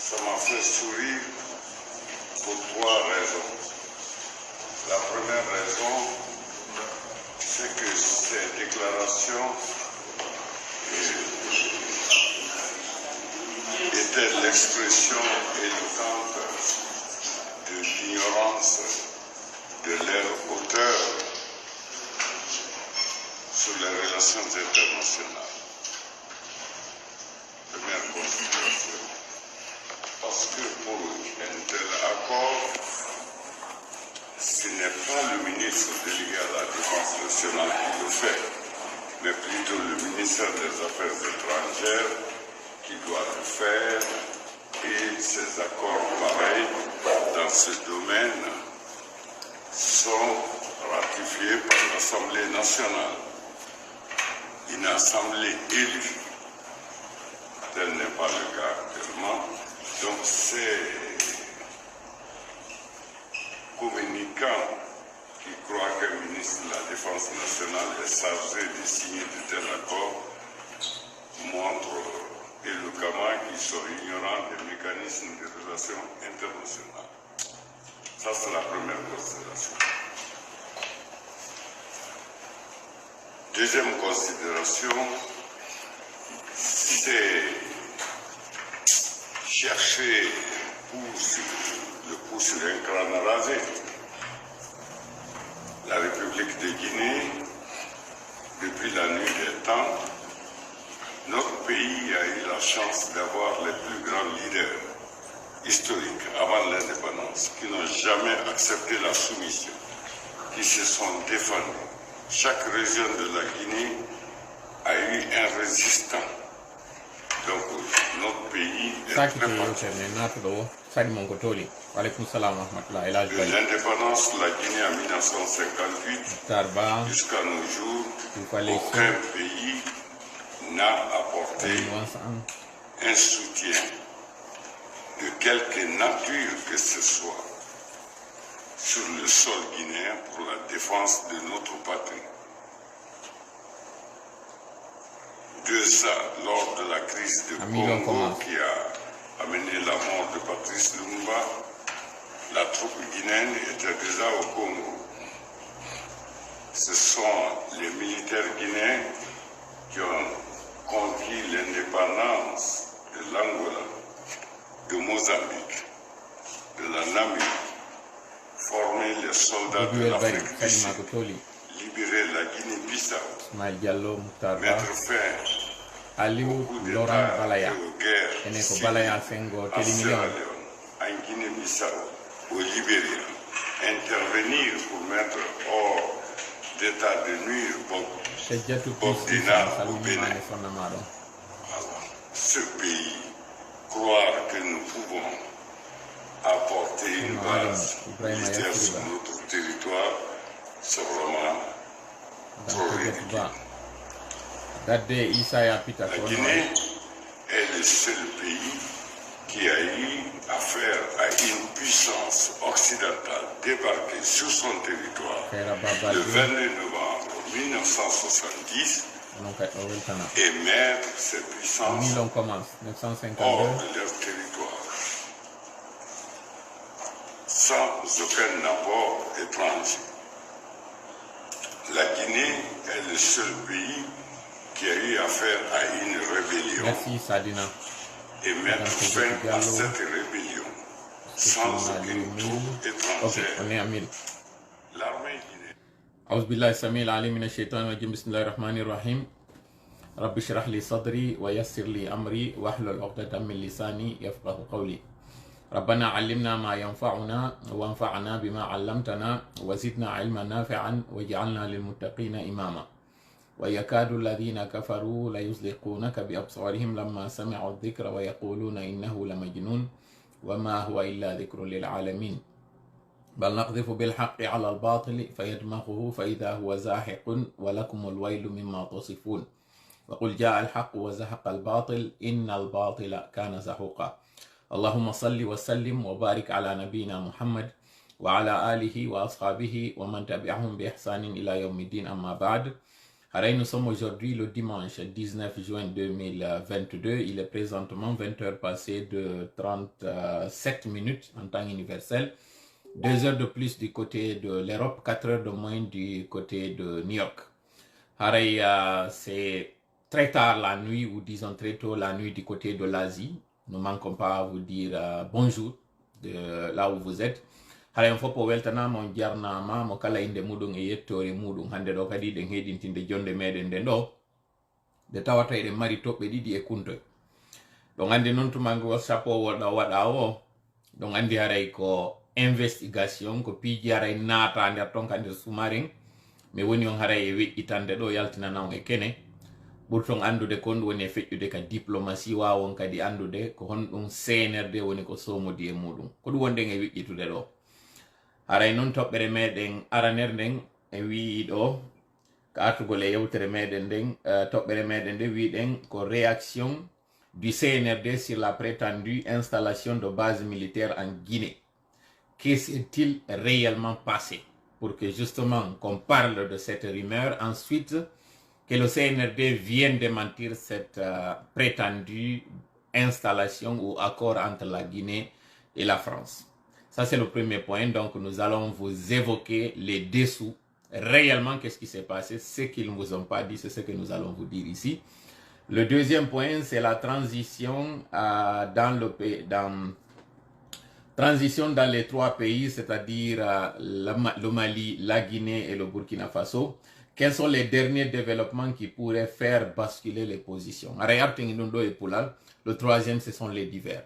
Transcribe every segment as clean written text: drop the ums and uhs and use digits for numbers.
Ça m'a fait sourire pour 3 raisons. La première raison, c'est que ces déclarations étaient l'expression éloquente de l'ignorance de leur auteur sur les relations internationales. Première considération. Parce que pour un tel accord, ce n'est pas le ministre délégué à la Défense nationale qui le fait, mais plutôt le ministère des Affaires étrangères qui doit le faire, et ces accords pareils dans ce domaine sont ratifiés par l'Assemblée nationale, une assemblée élue. Tel n'est pas le cas actuellement. Donc ces communicants qui croient qu'un ministre de la Défense nationale est chargé de signer de tels accords montrent éloquemment qu'ils sont ignorants des mécanismes de relations internationales. Ça, c'est la première considération. Deuxième considération, c'est chercher le pouls sur un crâne rasé. La République de Guinée, depuis la nuit des temps, notre pays a eu la chance d'avoir les plus grands leaders historiques avant l'indépendance, qui n'ont jamais accepté la soumission, qui se sont défendus. Chaque région de la Guinée a eu un résistant. Donc notre pays est très fort. De l'indépendance de la Guinée en 1958 jusqu'à nos jours, aucun pays n'a apporté un soutien de quelque nature que ce soit sur le sol guinéen pour la défense de notre patrie. De ça, lors de la crise de Congo qui a amené la mort de Patrice Lumumba, la troupe guinéenne était déjà au Congo. Ce sont les militaires guinéens qui ont conquis l'indépendance de l'Angola, de Mozambique, de la Namibie, formé les soldats de l'Afrique du Sud, libéré la Guinée-Bissau, mettre fin beaucoup d'États et aux guerres civiles à Sierra Leone, en Guinée-Bissau, au Libéria, intervenir pour mettre hors d'état de nuire Bob Dina au Bénin. Ce pays, croire que nous pouvons apporter une base militaire sur notre territoire, c'est vraiment trop ridicule. La Guinée est le seul pays qui a eu affaire à une puissance occidentale débarquée sur son territoire le 22 novembre 1970 et mettre ces puissances hors de leur territoire, sans aucun apport étranger. La Guinée est le seul pays qui a eu affaire à une rébellion et mettre fin à cette rébellion sans aucune troupe étrangère. L'armée guinéenne. أعوذ بالله السميع العليم من الشيطان الرجيم بسم الله الرحمن الرحيم رب اشرح لي صدري ويسر لي أمري واحلل عقدة من لساني يفقه قولي ربنا علمنا ما ينفعنا وانفعنا بما علمتنا وزدنا علما نافعا واجعلنا للمتقين إماما ويكاد الذين كفروا ليزلقونك بأبصارهم لما سمعوا الذكر ويقولون إنه لمجنون وما هو إلا ذكر للعالمين بل نقذف بالحق على الباطل فيدمغه فإذا هو زاحق ولكم الويل مما تصفون وقل جاء الحق وزهق الباطل إن الباطل كان زهوقا اللهم صل وسلم وبارك على نبينا محمد وعلى آله وأصحابه ومن تبعهم بإحسان إلى يوم الدين أما بعد Nous sommes aujourd'hui le dimanche 19 juin 2022. Il est présentement 20h passées de 37 minutes en temps universel. 2 heures de plus du côté de l'Europe, 4 heures de moins du côté de New York. C'est très tard la nuit, ou disons très tôt la nuit du côté de l'Asie. Nous ne manquons pas à vous dire bonjour de là où vous êtes. Haren fopo weltanama on jarnama mo kala inde muɗum e yettore muɗum hande ɗo kadi ɗen heɗintinde jonde meɗen nden ɗo nde tawata eɗen mari toɓɓe ɗiɗi e kuntoy ɗon andi noon tumango sappo waɗa o ɗon andi haray ko investigation ko piiji haray naata nder ton ka nder sumarin mi woni on haray e weƴƴitande ɗo yaltinana on e kene ɓurton andude ko honɗum woni e feƴƴude ka diplomatie wawon kadi andude ko honɗum senerde woni ko somodi e muɗum ko ɗum wonɗen e weƴƴitude ɗo haray noon toɓɓere meɗen araner nden e wii ɗo ko artugol e yewtere meɗen nden toɓɓere meɗen nde wiɗen ko réaction du CNRD sur la prétendue installation de base militaire en Guinée. Que s'est-il réellement passé? Pour que justement qu'on parle de cette rumeur, ensuite que le CNRD vienne démentir cette prétendue installation ou accord entre la Guinée et la France. Ça, c'est le premier point. Donc, nous allons vous évoquer les dessous. Réellement, qu'est-ce qui s'est passé? Ce qu'ils ne vous ont pas dit, c'est ce que nous allons vous dire ici. Le deuxième point, c'est la transition transition dans les trois pays, c'est-à-dire le Mali, la Guinée et le Burkina Faso. Quels sont les derniers développements qui pourraient faire basculer les positions? Le troisième, ce sont les divers.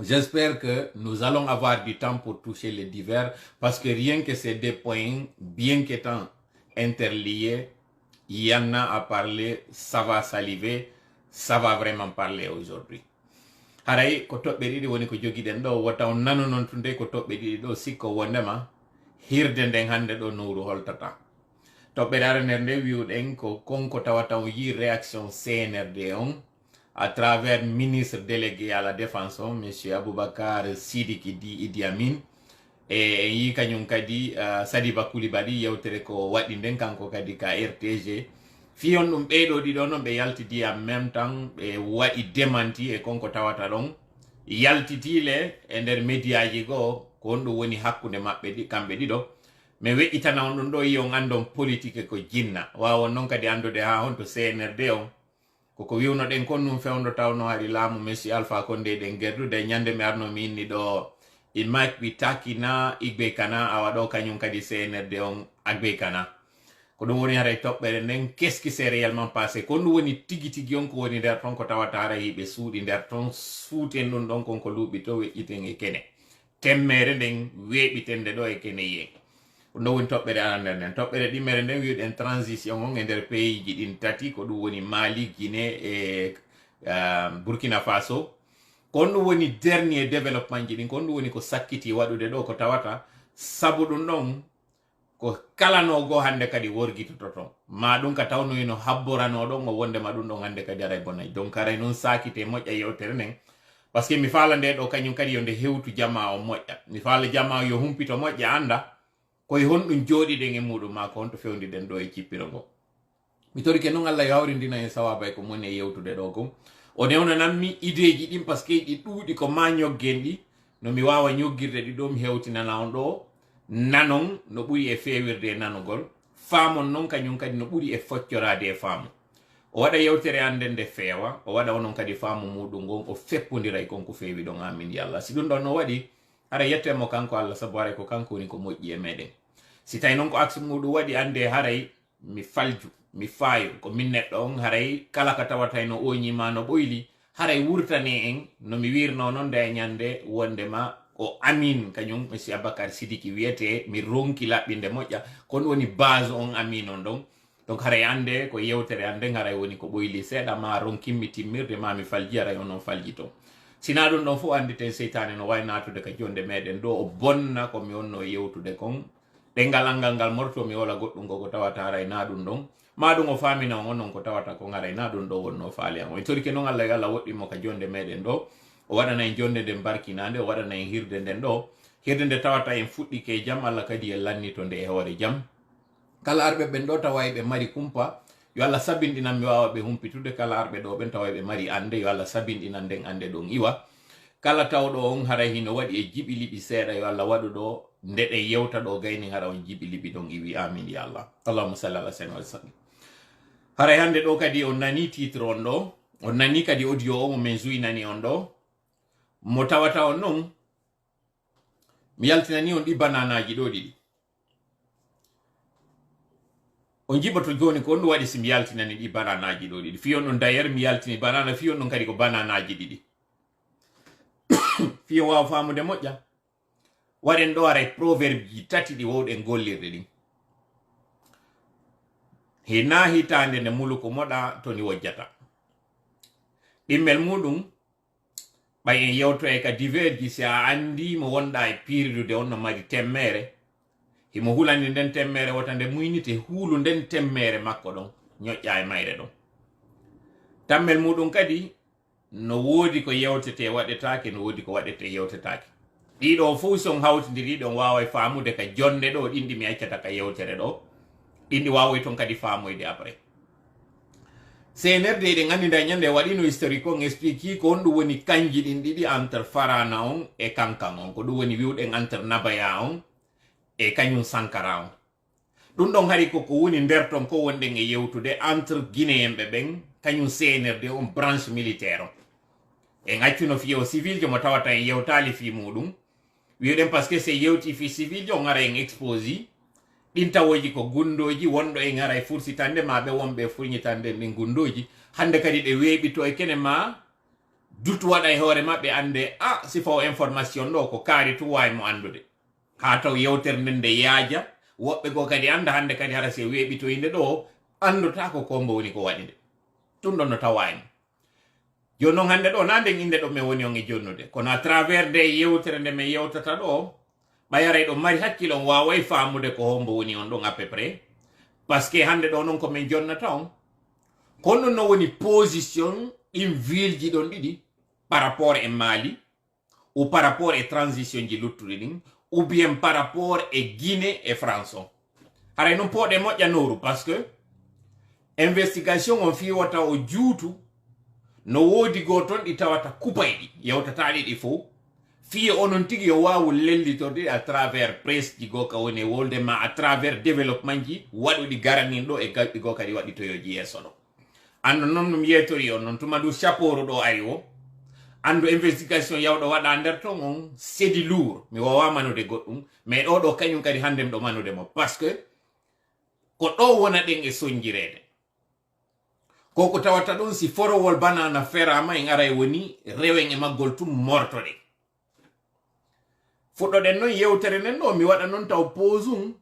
J'espère que nous allons avoir du temps pour toucher les divers parce que rien que ces deux points, bien qu'étant interliés, il y en a à parler, ça va saliver, ça va vraiment parler aujourd'hui. Haray ko toɓɓe ɗiɗi woni ko jogiɗen ɗo wata on nano noon tunde ko toɓɓe ɗiɗi ɗo sikko wondema hirde nden hande ɗo nowru holtata. Toɓɓere aranere nde wiwɗen ko konko tawata on yi réaction CNRD on à travers ministre délégué à la défense, M. Aboubakar Sidiki Di Idi Amin, et yi kanyum kadi Sadiba Coulibaly yewtere ko waɗi nden kanko kadi ka RTG fiyon ɗum ɓeɗo ɗiɗo non ɓe yaltidi en même temps ɓe waɗi démenti e konko tawata ɗon yaltitile e nder médiaji goo ko on ɗum woni hakkude maɓɓe kamɓe ɗiɗo mais weƴƴitana on ɗum ɗo yi on andon politique ko jinna wawon noon kadi andude ha honto CNRD on koko wiwno ɗen kon num fewndo tawno haɗi laamu Messi Alpha Condé ɗen gerdude ñande mi arno mi inni ɗo il might be takina igbe kana awa ɗo kañum kadi CNRD on agbe kana ko ɗum woni haray toɓɓere nden qu'est-ce qui s'est réellement passé ko ɗum woni tigi tigi on ko woni nder ton ko tawata hara yiɓe suuɗi nder ton suuten ɗum ɗon konko luuɓi to weƴƴiten e kene temmere nden weeɓitende ɗo e kene yiyen ɗum woni toɓɓere anander nden toɓɓere ɗimmere nden wiɗen transition on e nder pays ji ɗin tati ko ɗum woni Mali, Guinée et Burkina Faso ko ɗum woni dernier développement ji ɗin ko ɗum woni ko sakkiti waɗude ɗo ko tawata sabu ɗum ɗon ko kalanogo hande kadi worgitoto ton ma ɗum ka tawnoyino habborano ɗon o wondema ɗum ɗon hande kadi aray bonayi donc aray noon sakite moƴƴa yewtere nden par ce que mi faala nde ɗo kañum kadi yo nde hewtu jama o moƴƴa mi faala jama o yo humpito moƴƴa anda koye honɗum jooɗiɗen e muɗum ma ko honto fewdiɗen ɗo e cippiro ngo mi tori ke noon Allah yo hawrindina en sawaba ko moni e yewtude ɗo kon o newnananmi ideji ɗin par ce que ɗi ɗuuɗi ko ma ñoggen ɗi no mi wawa ñoggirde ɗi ɗo mi hewtinana on ɗo nanon no ɓuri e fewirde e nanugol faamon noon kañum kadi no ɓuri e foccorade e faamu o waɗa yewtere anden nde feewa o waɗa onon kadi faamu muɗum ngon o feppodira e konko feewi ɗon amin ya Allah si ɗum ɗon no waɗi hara yettemo kanko Allah sabu haray ko kanko woni ko moƴƴi e meɗen si tawi noon ko axe muɗum waɗi ande haray mi falju mi faayo ko min neɗɗo on haray kala ka tawata no oñima no ɓoyli haray wurtane en no mi wirno noon nde ñande wondema o Amin kañum monsieur Abakar Sidiki wiyete mi ronki laɓɓinde moƴƴa ko ɗum woni base on Amin on ɗon donc haray ande ko yewtere anden haray woni ko ɓoyli seeɗa ma ronkimmi timmirde ma mi falji haray onon falji to sina ɗum ɗon fof anditen seytane no wawi natude ka jonde meɗen ɗo o bonna komi wonno yewtude kon ɗengal angal ngal morto mi wola goɗɗum go ko tawata haray na ɗum ɗon ma ɗum o famina on onon ko tawata kon haray na ɗum ɗo wonno faali an o torike noon Allah yo Allah woɗɗimo ka jonde meɗen ɗo o waɗana en jonde nden barkinande o waɗana en hirde nden ɗo hirde nde tawata en fuɗɗike jam Allah kadi en lannito nde e hoore jam kala arɓe ɓen ɗo tawa ɓe mari kumpa yo Allah sabinɗinan mi wawa ɓe humpitude. kala arɓe ɗo ɓen tawa ɓe mari ande yo Allah sabinɗinan nden ande ɗon iwa. kala tawɗo on hara hino waɗi e jiɓi liɓi seeɗa yo Allah waɗu ɗo nde ɗe yewta ɗo gayni hara on jiɓi liɓi ɗon iwi amin ya Allah. Allahumma salli ala sayyidina wa sallam. haray hande ɗo kadi on nani titre on ɗo, on nani kadi audio o mo min zuynani on ɗo, mo tawata on non mi yaltinani on ɗi bananaji ɗo ɗiɗi. on jiɓoto joni ko on ɗum waɗi si mi yaltinani ɗi bananaji ɗo ɗiɗi. fiyon ɗon d'ailleurs mi yaltini banana, fiyon ɗon kadi ko bananaji ɗiɗi. fiyon wawa famude moƴƴa. waɗen ɗo aray proverbe ji tati ɗi wowɗen gollirde ɗin. hina hitande nde muluko moɗa to ni wojjata. ɗimmel muɗum ɓay en yewto e ka divers ji si a andi mo wonɗa e pirdude on no mari temmere, himo hulani nden temmere wota nde muynite huulu nden temmere makko ɗon ñoƴƴa e mayre ɗon. tammel muɗum kadi no woodi ko yewtete waɗetake, no woodi ko waɗete yewtetake. ɗiɗo fof son hawtidiri ɗon wawa famude ka jonde ɗo ɗinɗi mi accata ka yewtere ɗo, ɗinɗi wawoy ton kadi famoyde après. senerde ɗen andida ñande waɗino historique on explique ko on ɗum woni kanji ɗin ɗiɗi entre farana on e kankan on, ko ɗum woni wiwɗen entre nabaya on e kañum sankara on. ɗum ɗon hari koko woni nder ton ko wonɗen e yewtude entre guinéen ɓen kañum senerde on branche militaire on. en accuno fiyo civil jo mo tawata en yewtali fi muɗum wiwɗen par ce que se yewti fi civil jo on ara en exposi ɗin tawoji ko gundoji wonɗo en ara e fursitande ma ɓe wonɓe furñitande ɗin gundoji. hande kadi ɗe weeɓito e kene ma dutu waɗa e hoore maɓɓe ande sifawo information ɗo ko kaari tu wawi mo andude ha taw yewtere nden nde yaaja. woɓɓe go kadi anda hande kadi hara se weeɓitoyinde ɗo andota ko kombo woni ko waɗi nde. ɗum ɗon no tawani joni noon hande ɗo na nden inde ɗo min woni on e jonnude, kono à travers nde yewtere nde min yewtata ɗo ɓayaray ɗo mari hakkille on waway famude ko hombo woni on ɗon à peu près, par ce que hande ɗo noon komin jonnata on kon ɗum no woni position ɗin ville ji ɗon ɗiɗi par rapport e Mali ou par rapport e transition ji luttuɗi ɗin ou bien par rapport e Guinée e France on. haray noon poɗe moƴƴanoru par ce que investigation on fiwata o juutu no woodi go ton ɗi tawata kupayɗi yewtataɗi ɗi fof fiye onon tigi yo wawu lellitorde à travers presse ji go ka woni wolde ma à travers développement ji waɗuɗi garanin ɗo e galɗi go kadi waɗi toyoji yesso ɗo. andu noon ɗum yetori on noon tuma du chapeau ɗo ari o andu investigation yawɗo waɗa nder ton on c'est du lourd, mi wawa manude goɗɗum mais ɗo ɗo kañum kadi hande ɗo manude mo par ce que ko ɗo wona ɗen e soñjirede. koko tawata ɗon si forowol banana ferama en ara e woni rewen e maggol tum mortoɗe. fuɗɗoɗen noon yewtere nden ɗo mi waɗa noon taw posum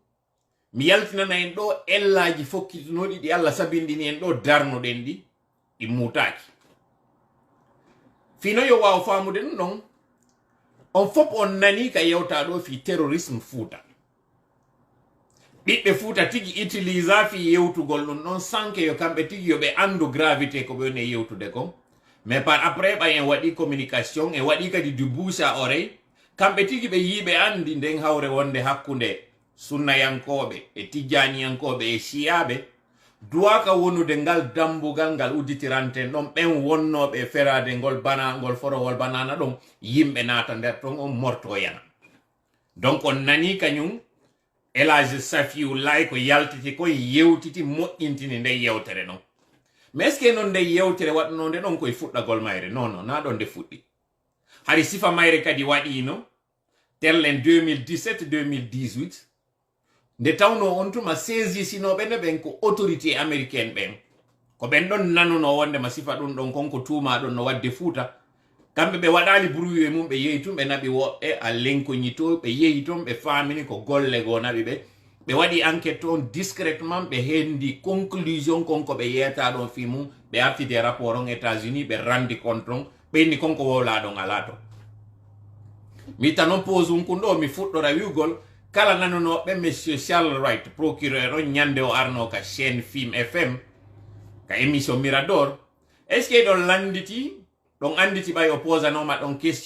mi yaltinana en ɗo ellaji fokkitinoɗi ɗi Allah sabindini en ɗo darnoɗen ɗi mutaki. fino yo waw famude ɗum ɗon on fop on nani ka yewta ɗo fi terrorisme Fouta. ɓiɓɓe Fouta tigi utilisa fi yewtugol ɗum ɗon sanke yo kamɓe tigi yoɓe andu gravité ko ɓe woni yewtude kon, mais par après ɓay en waɗi communication en waɗi kadi du bouche à oreille kamɓe tigi ɓe yiɓe andi nden hawre wonde hakkunde sunnayankoɓe e tijjaniyankoɓe e shiyaɓe duwaka wonude ngal dambugal ngal udditiranten ɗon ɓen wonnoɓe ferade ngol ngol forowol banana ɗon yimɓe naata nder ton on mortoyana. donc on nani kañum Elage Safiou Lay ko yaltiti ko yewtiti moƴƴintini nde yewtere non. mais est ce que non nde yewtere waɗnonde ɗon koye fuɗɗagol mayre non na ɗon nde fuɗɗi. hari sifa mayre kadi waɗino terlen 2017 2018 nde tawno on tuma saisisinoɓe ne ɓen ko autorité américaine ɓen ko ɓen ɗon nanuno wondema sifa ɗum ɗon konko tuuma ɗon no wadde Fouta kamɓe ɓe waɗali bruit mum ɓe yehi tum ɓe naɓi woɓɓe a lenkoñi to ɓe yehi toon ɓe famini ko golle go naɓi ɓe waɗi enquête toon discrètement ɓe hendi conclusion konko ɓe yeyata ɗon fi mum ɓe artide rapport on États-Unis ɓe randi compte on ɓeyni konko wowla ɗon ala to. mi tanon pose un kun ɗo mi fuɗɗora wiwgol kala nanunoɓe monsieur Charles Wright procureur on ñande o arno ka chaîne Film FM ka émission Mirador est ce que ɗon landiti ɗon anditi ɓay o posanoma ɗon question